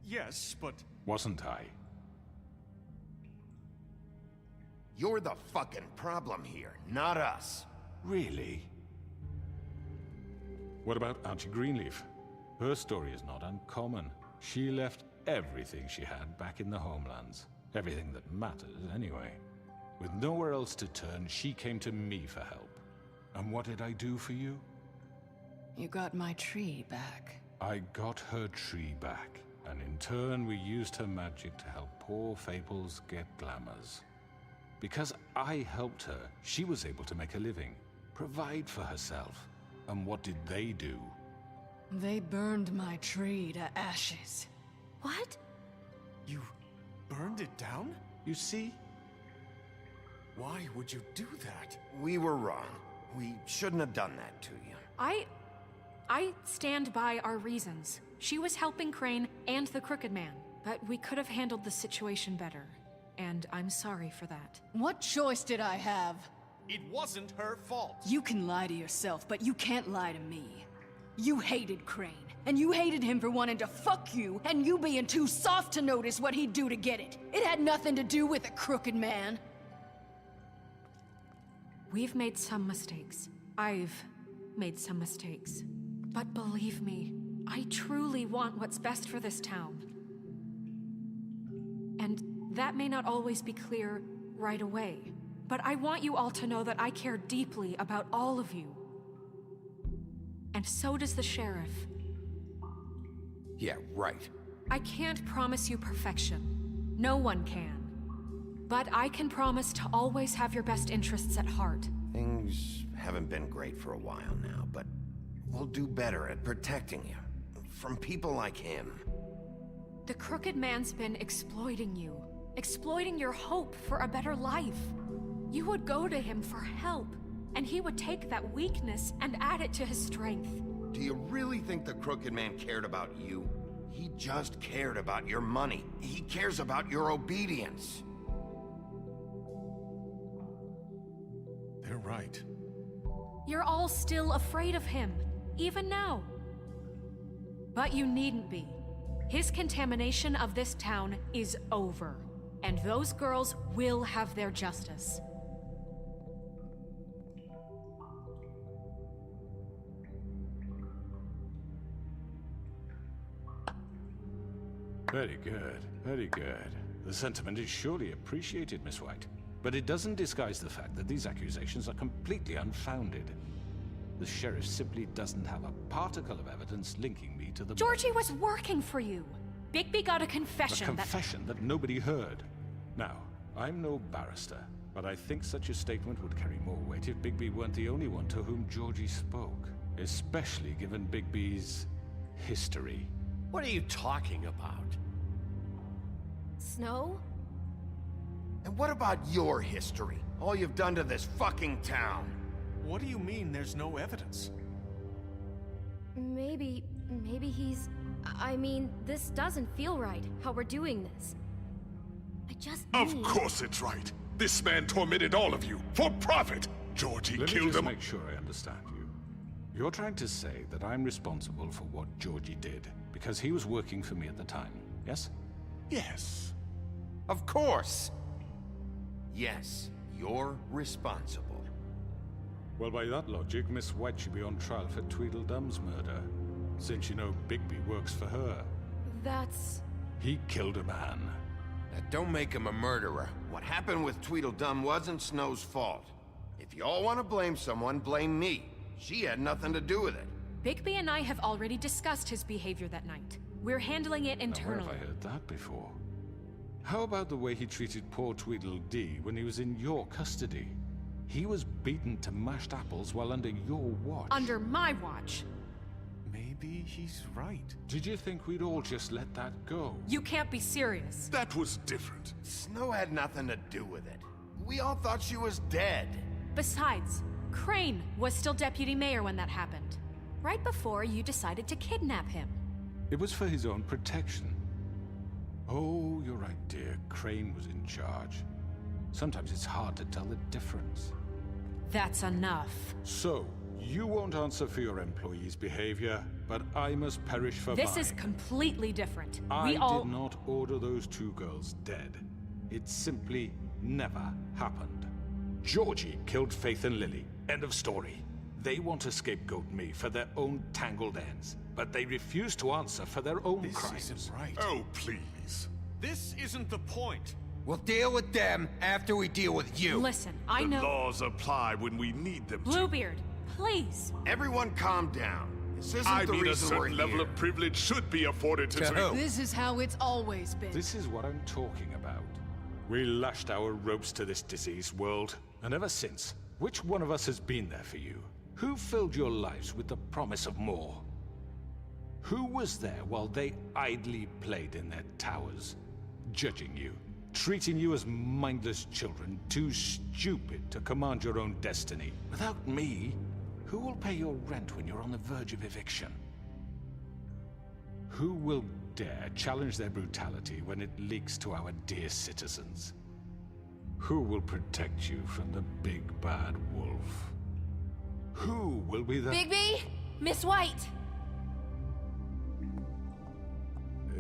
Yes, but... Wasn't I? You're the fucking problem here, not us. Really? What about Auntie Greenleaf? Her story is not uncommon. She left everything she had back in the homelands. Everything that matters, anyway. With nowhere else to turn, she came to me for help. And what did I do for you? You got my tree back. I got her tree back. And in turn, we used her magic to help poor Fables get glamours. Because I helped her, she was able to make a living, provide for herself. And what did they do? They burned my tree to ashes. What? You burned it down? You see? Why would you do that? We were wrong. We shouldn't have done that to you. I stand by our reasons. She was helping Crane and the Crooked Man, but we could have handled the situation better. And I'm sorry for that. What choice did I have? It wasn't her fault. You can lie to yourself, but you can't lie to me. You hated Crane, and you hated him for wanting to fuck you, and you being too soft to notice what he'd do to get it. It had nothing to do with the Crooked Man. We've made some mistakes. I've made some mistakes. But believe me, I truly want what's best for this town. And that may not always be clear right away, but I want you all to know that I care deeply about all of you. And so does the sheriff. Yeah, right. I can't promise you perfection. No one can. But I can promise to always have your best interests at heart. Things haven't been great for a while now, but we'll do better at protecting you. From people like him. The Crooked Man's been exploiting you. Exploiting your hope for a better life. You would go to him for help, and he would take that weakness and add it to his strength. Do you really think the Crooked Man cared about you? He just cared about your money. He cares about your obedience. They're right. You're all still afraid of him, even now. But you needn't be. His contamination of this town is over, and those girls will have their justice. Very good, very good. The sentiment is surely appreciated, Miss White. But it doesn't disguise the fact that these accusations are completely unfounded. The sheriff simply doesn't have a particle of evidence linking me to the... Georgie was working for you. Bigby got a confession A confession that nobody heard. Now, I'm no barrister, but I think such a statement would carry more weight if Bigby weren't the only one to whom Georgie spoke. Especially given Bigby's history. What are you talking about? Snow? And what about your history? All you've done to this fucking town? What do you mean there's no evidence? Maybe he's... I mean, this doesn't feel right, how we're doing this. I just Of course it's right. This man tormented all of you, for profit! Georgie killed Let him. me just make sure I understand you. You're trying to say that I'm responsible for what Georgie did, because he was working for me at the time, yes? Yes. Of course! Yes, you're responsible. Well, by that logic, Miss White should be on trial for Tweedledum's murder, since you know Bigby works for her. That's... He killed a man. That don't make him a murderer. What happened with Tweedledum wasn't Snow's fault. If you all want to blame someone, blame me. She had nothing to do with it. Bigby and I have already discussed his behavior that night. We're handling it internally. Where have I heard that before? How about the way he treated poor Tweedledee when he was in your custody? He was beaten to mashed apples while under your watch. Under my watch. Maybe he's right. Did you think we'd all just let that go? You can't be serious. That was different. Snow had nothing to do with it. We all thought she was dead. Besides, Crane was still deputy mayor when that happened. Right before you decided to kidnap him. It was for his own protection. Oh, you're right, dear. Crane was in charge. Sometimes it's hard to tell the difference. That's enough. So, you won't answer for your employees' behavior, but I must perish for mine. This is completely different. I did not order those two girls dead. It simply never happened. Georgie killed Faith and Lily. End of story. They want to scapegoat me for their own tangled ends, but they refuse to answer for their own crimes. This isn't right. Oh, please. This isn't the point. We'll deal with them after we deal with you. Listen, I know. The laws apply when we need them to. Bluebeard, please. Everyone calm down. This isn't I the mean, a reason we're certain level here. of privilege should be afforded to who? This is how it's always been. This is what I'm talking about. We lashed our ropes to this diseased world, and ever since, which one of us has been there for you? Who filled your lives with the promise of more? Who was there while they idly played in their towers, judging you, treating you as mindless children, too stupid to command your own destiny? Without me, who will pay your rent when you're on the verge of eviction? Who will dare challenge their brutality when it leaks to our dear citizens? Who will protect you from the big bad wolf? Who will be the— Bigby! Miss White!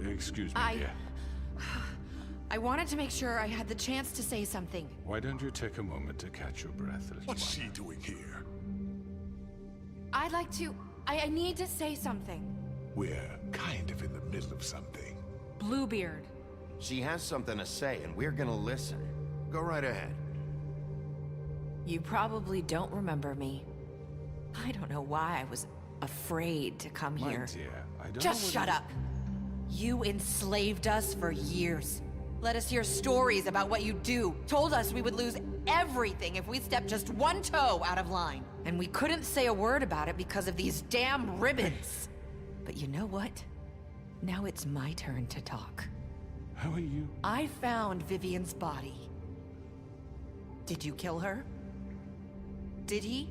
Excuse me, dear. I wanted to make sure I had the chance to say something. Why don't you take a moment to catch your breath, little What's one? she doing here? I'd like to... I need to say something. We're kind of in the middle of something. Bluebeard. She has something to say, and we're gonna listen. Go right ahead. You probably don't remember me. I don't know why I was afraid to come My here. dear, I don't Just know what shut you- up. You enslaved us for years. Let us hear stories about what you do. Told us we would lose everything if we stepped just one toe out of line. And we couldn't say a word about it because of these damn ribbons. But you know what? Now it's my turn to talk. How are you? I found Vivian's body. Did you kill her? Did he?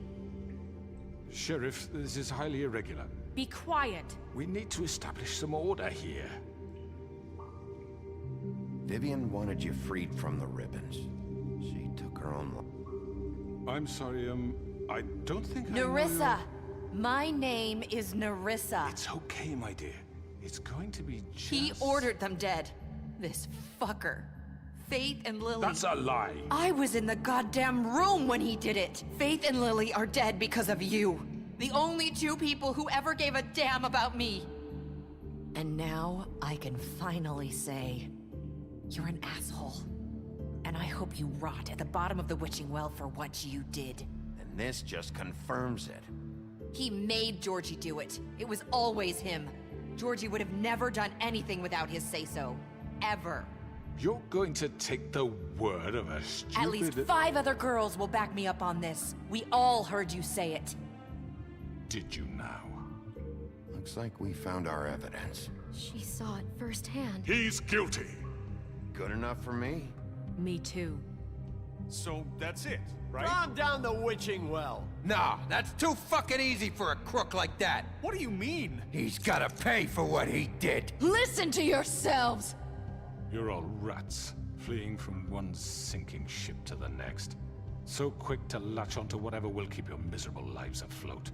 Sheriff, this is highly irregular. Be quiet. We need to establish some order here. Vivian wanted you freed from the ribbons. She took her own life. I'm sorry, I don't think Nerissa! My name is Nerissa. It's okay, my dear. It's going to be just... He ordered them dead. This fucker. Faith and Lily. That's a lie. I was in the goddamn room when he did it. Faith and Lily are dead because of you. The only two people who ever gave a damn about me. And now I can finally say, you're an asshole. And I hope you rot at the bottom of the witching well for what you did. And this just confirms it. He made Georgie do it. It was always him. Georgie would have never done anything without his say-so. Ever. You're going to take the word of a stupid... At least 5 other girls will back me up on this. We all heard you say it. Did you now? Looks like we found our evidence. She saw it firsthand. He's guilty. Good enough for me. Me too. So that's it, right? Calm down the witching well. Nah, that's too fucking easy for a crook like that. What do you mean? He's gotta pay for what he did. Listen to yourselves! You're all rats, fleeing from one sinking ship to the next. So quick to latch onto whatever will keep your miserable lives afloat.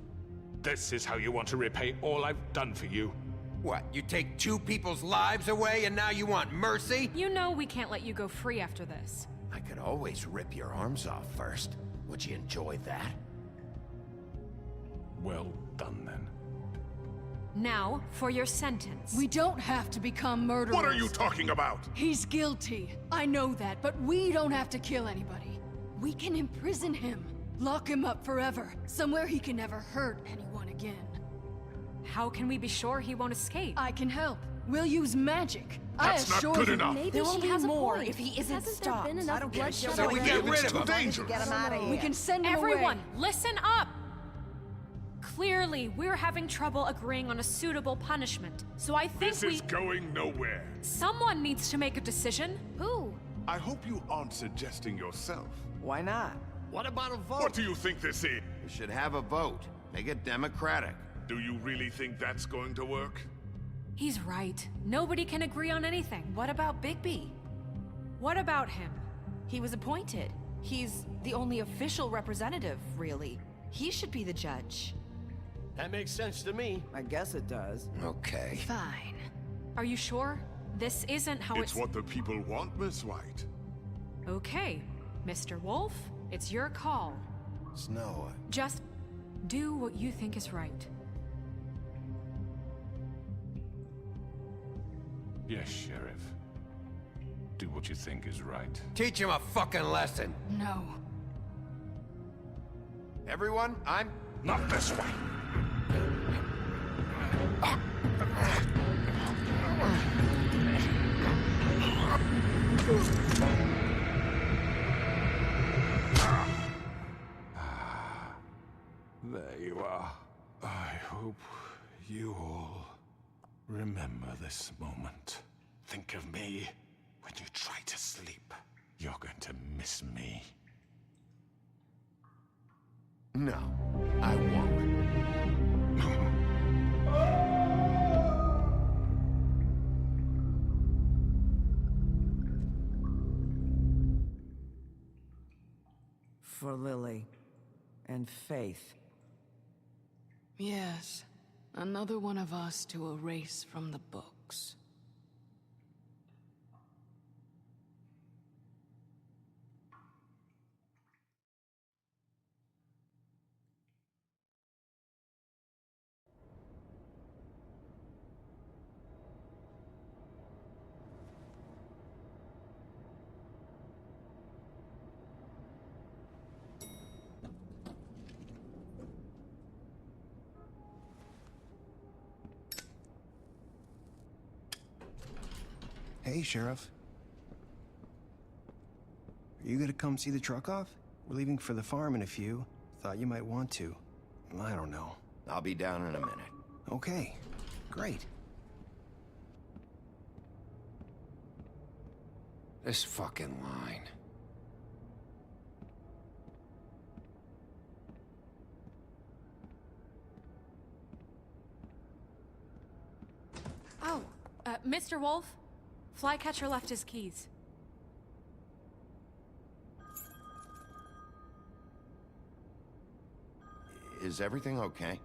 This is how you want to repay all I've done for you? What, you take 2 people's lives away and now you want mercy? You know we can't let you go free after this. I could always rip your arms off first. Would you enjoy that? Well done, then. Now, for your sentence. We don't have to become murderers. What are you talking about? He's guilty. I know that, but we don't have to kill anybody. We can imprison him. Lock him up forever. Somewhere he can never hurt anyone again. How can we be sure he won't escape? I can help. We'll use magic. That's I not assure good you. enough. Maybe There will she be has a more point. if he isn't Hasn't stopped. there been enough bloodshed So we already? get rid It's of too him. dangerous. Get him out of here. We can send him Everyone, away. listen up! Clearly, we're having trouble agreeing on a suitable punishment. So I think This is going nowhere. someone needs to make a decision. Who? I hope you aren't suggesting yourself. Why not? What about a vote? What do you think this is? We should have a vote. Make it democratic. Do you really think that's going to work? He's right. Nobody can agree on anything. What about Bigby? What about him? He was appointed. He's the only official representative, really. He should be the judge. That makes sense to me. I guess it does. Okay. Fine. Are you sure? This isn't how It's what the people want, Miss White. Okay, Mr. Wolf, it's your call. Snow. Just do what you think is right. Yes, Sheriff. Do what you think is right. Teach him a fucking lesson. No. Everyone, I'm... Not this way. There you are. I hope you all remember this moment. Think of me when you try to sleep. You're going to miss me. No, I won't. For Lily and Faith. Yes. Another one of us to erase from the books. Hey, Sheriff. Are you gonna come see the truck off? We're leaving for the farm in a few. Thought you might want to. I don't know. I'll be down in a minute. Okay, great. This fucking line. Oh, Mr. Wolf? Flycatcher left his keys. Is everything okay?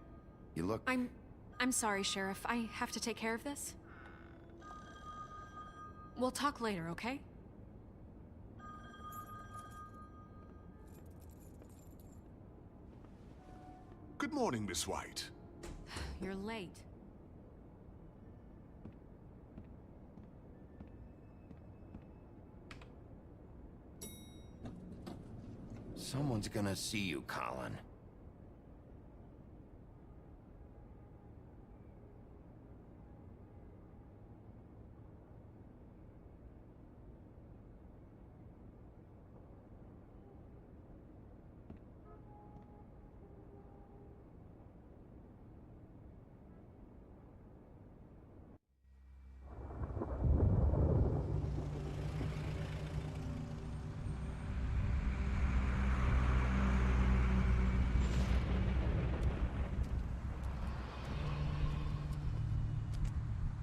You look... I'm sorry, Sheriff. I have to take care of this. We'll talk later, okay? Good morning, Miss White. You're late. Someone's gonna see you, Colin.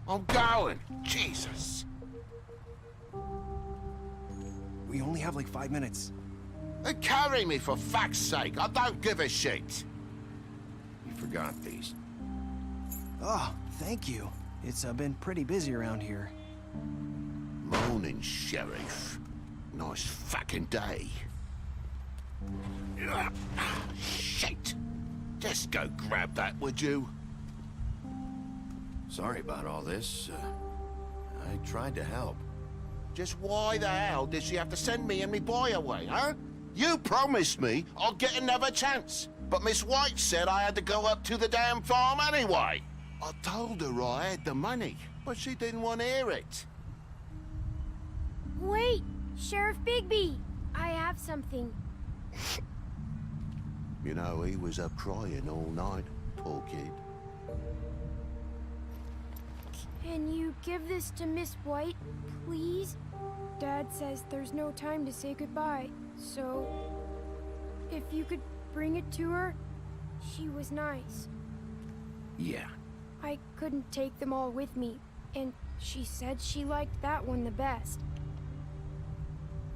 I'm going. Jesus. We only have like 5 minutes. Carry me for fuck's sake. I don't give a shit. You forgot these. Oh, thank you. It's been pretty busy around here. Morning, Sheriff. Nice fucking day. Shit. Just go grab that, would you? Sorry about all this. I tried to help. Just why the hell did she have to send me and me boy away, huh? You promised me I'd get another chance, but Miss White said I had to go up to the damn farm anyway. I told her I had the money, but she didn't want to hear it. Wait! Sheriff Bigby! I have something. You know, he was up crying all night, poor kid. Can you give this to Miss White, please? Dad says there's no time to say goodbye, so... if you could bring it to her, she was nice. Yeah. I couldn't take them all with me, and she said she liked that one the best.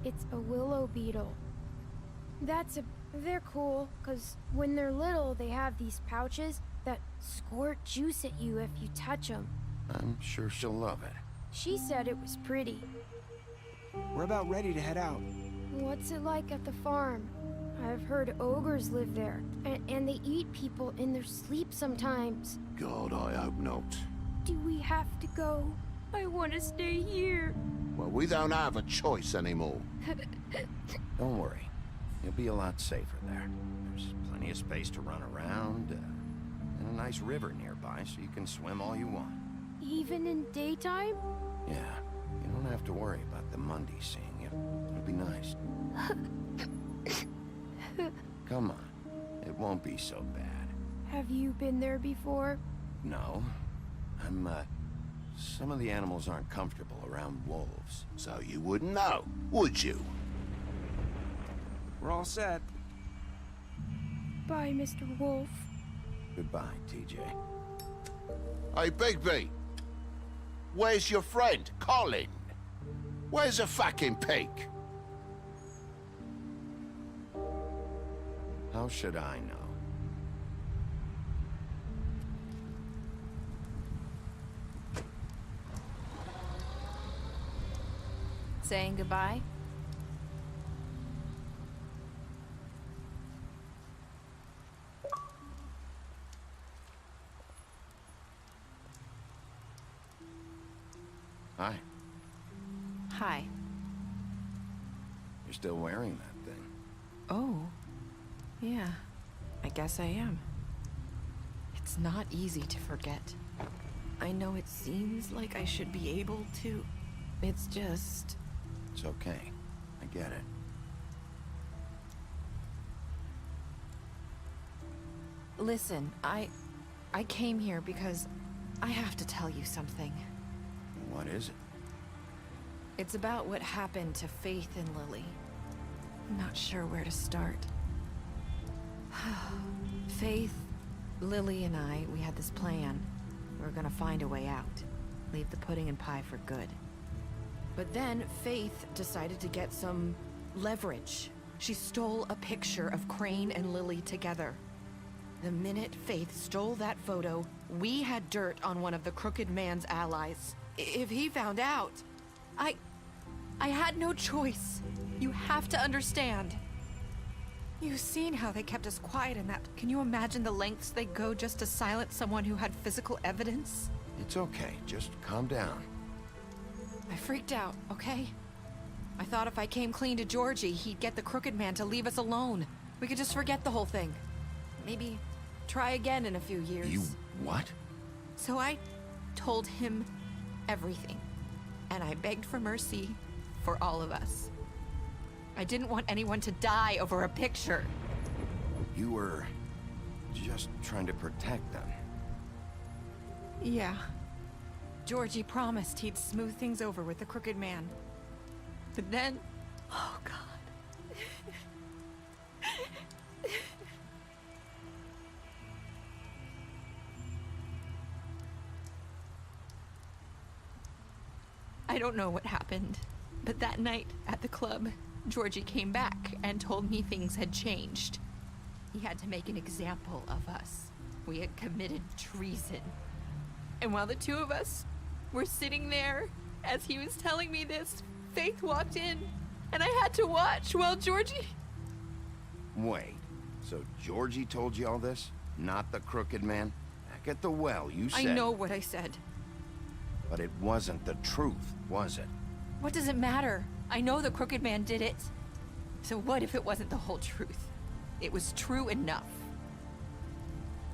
It's a willow beetle. They're cool, 'cause when they're little, they have these pouches that squirt juice at you if you touch them. I'm sure she'll love it. She said it was pretty. We're about ready to head out. What's it like at the farm? I've heard ogres live there, and they eat people in their sleep sometimes. God, I hope not. Do we have to go? I want to stay here. Well, we don't have a choice anymore. Don't worry. You'll be a lot safer there. There's plenty of space to run around, and a nice river nearby, so you can swim all you want. Even in daytime? Yeah, you don't have to worry about the Mundy seeing you. It'll be nice. Come on. It won't be so bad. Have you been there before? No. Some of the animals aren't comfortable around wolves. So you wouldn't know, would you? We're all set. Bye, Mr. Wolf. Goodbye, TJ. Hey, Bigby. Where's your friend, Colin? Where's the fucking pig? How should I know? Saying goodbye? Hi. Hi. You're still wearing that thing. Oh. Yeah. I guess I am. It's not easy to forget. I know it seems like I should be able to. It's just... It's okay. I get it. Listen, I came here because I have to tell you something. What is it? It's about what happened to Faith and Lily. I'm not sure where to start. Faith, Lily, and I, we had this plan. We were gonna find a way out. Leave the pudding and pie for good. But then Faith decided to get some leverage. She stole a picture of Crane and Lily together. The minute Faith stole that photo, we had dirt on one of the Crooked Man's allies. If he found out, I had no choice. You have to understand. You've seen how they kept us quiet in that. Can you imagine the lengths they go just to silence someone who had physical evidence? It's okay. Just calm down. I freaked out, okay? I thought if I came clean to Georgie, he'd get the Crooked Man to leave us alone. We could just forget the whole thing. Maybe try again in a few years. You what? So I told him everything. And I begged for mercy for all of us. I didn't want anyone to die over a picture. You were just trying to protect them. Yeah. Georgie promised he'd smooth things over with the Crooked Man. But then... Oh, God. I don't know what happened, but that night at the club, Georgie came back and told me things had changed. He had to make an example of us. We had committed treason. And while the two of us were sitting there, as he was telling me this, Faith walked in, and I had to watch while Georgie... Wait, so Georgie told you all this? Not the Crooked Man? Back at the well, you said... I know what I said. But it wasn't the truth, was it? What does it matter? I know the Crooked Man did it. So what if it wasn't the whole truth? It was true enough.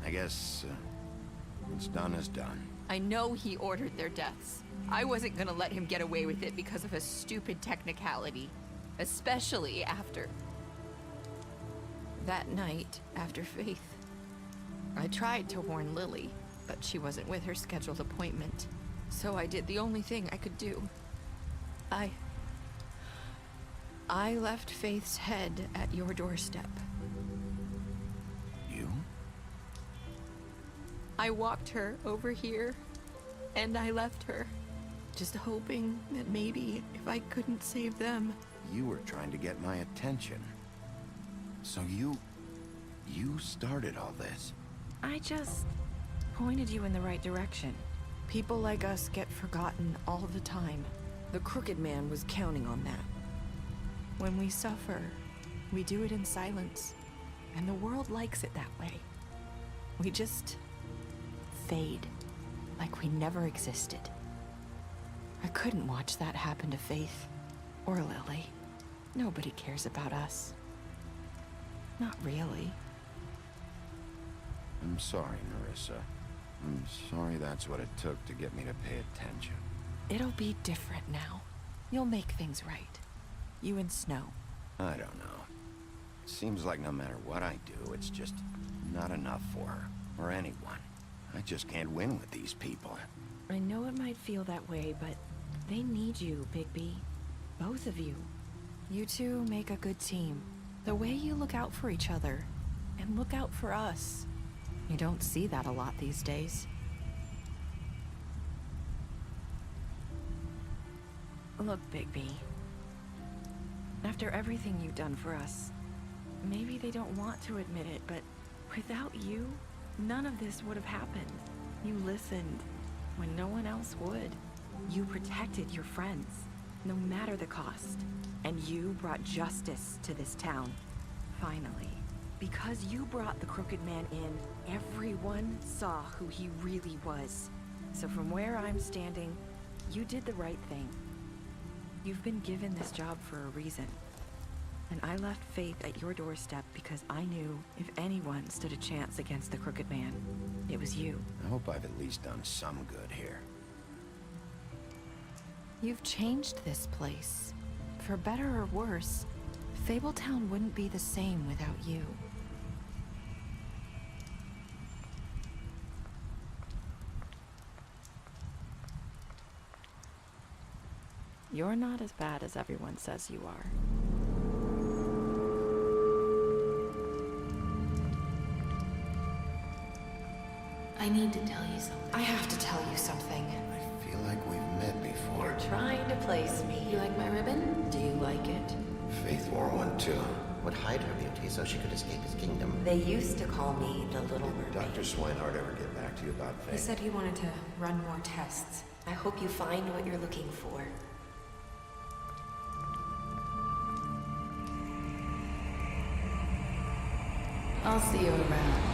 I guess, What's done is done. I know he ordered their deaths. I wasn't gonna let him get away with it because of a stupid technicality. Especially after... that night, after Faith. I tried to warn Lily, but she wasn't with her scheduled appointment. So I did the only thing I could do. I left Faith's head at your doorstep. You? I walked her over here, and I left her. Just hoping that maybe if I couldn't save them... You were trying to get my attention. So you started all this. I just pointed you in the right direction. People like us get forgotten all the time. The Crooked Man was counting on that. When we suffer, we do it in silence, and the world likes it that way. We just fade, like we never existed. I couldn't watch that happen to Faith, or Lily. Nobody cares about us. Not really. I'm sorry, Nerissa. I'm sorry that's what it took to get me to pay attention. It'll be different now. You'll make things right. You and Snow. I don't know. Seems like no matter what I do, it's just not enough for her, or anyone. I just can't win with these people. I know it might feel that way, but they need you, Bigby. Both of you. You two make a good team. The way you look out for each other, and look out for us. You don't see that a lot these days. Look, Bigby. After everything you've done for us, maybe they don't want to admit it, but without you, none of this would have happened. You listened when no one else would. You protected your friends, no matter the cost. And you brought justice to this town. Finally. Because you brought the Crooked Man in, everyone saw who he really was. So from where I'm standing, you did the right thing. You've been given this job for a reason. And I left Faith at your doorstep because I knew if anyone stood a chance against the Crooked Man, it was you. I hope I've at least done some good here. You've changed this place. For better or worse, Fabletown wouldn't be the same without you. You're not as bad as everyone says you are. I need to tell you something. I have to tell you something. I feel like we've met before. You're trying to place me. You like my ribbon? Do you like it? Faith wore one too. Would hide her beauty so she could escape his kingdom. They used to call me the Little Mermaid. Did Dr. Swinehart ever get back to you about Faith? He said he wanted to run more tests. I hope you find what you're looking for. I'll see you around.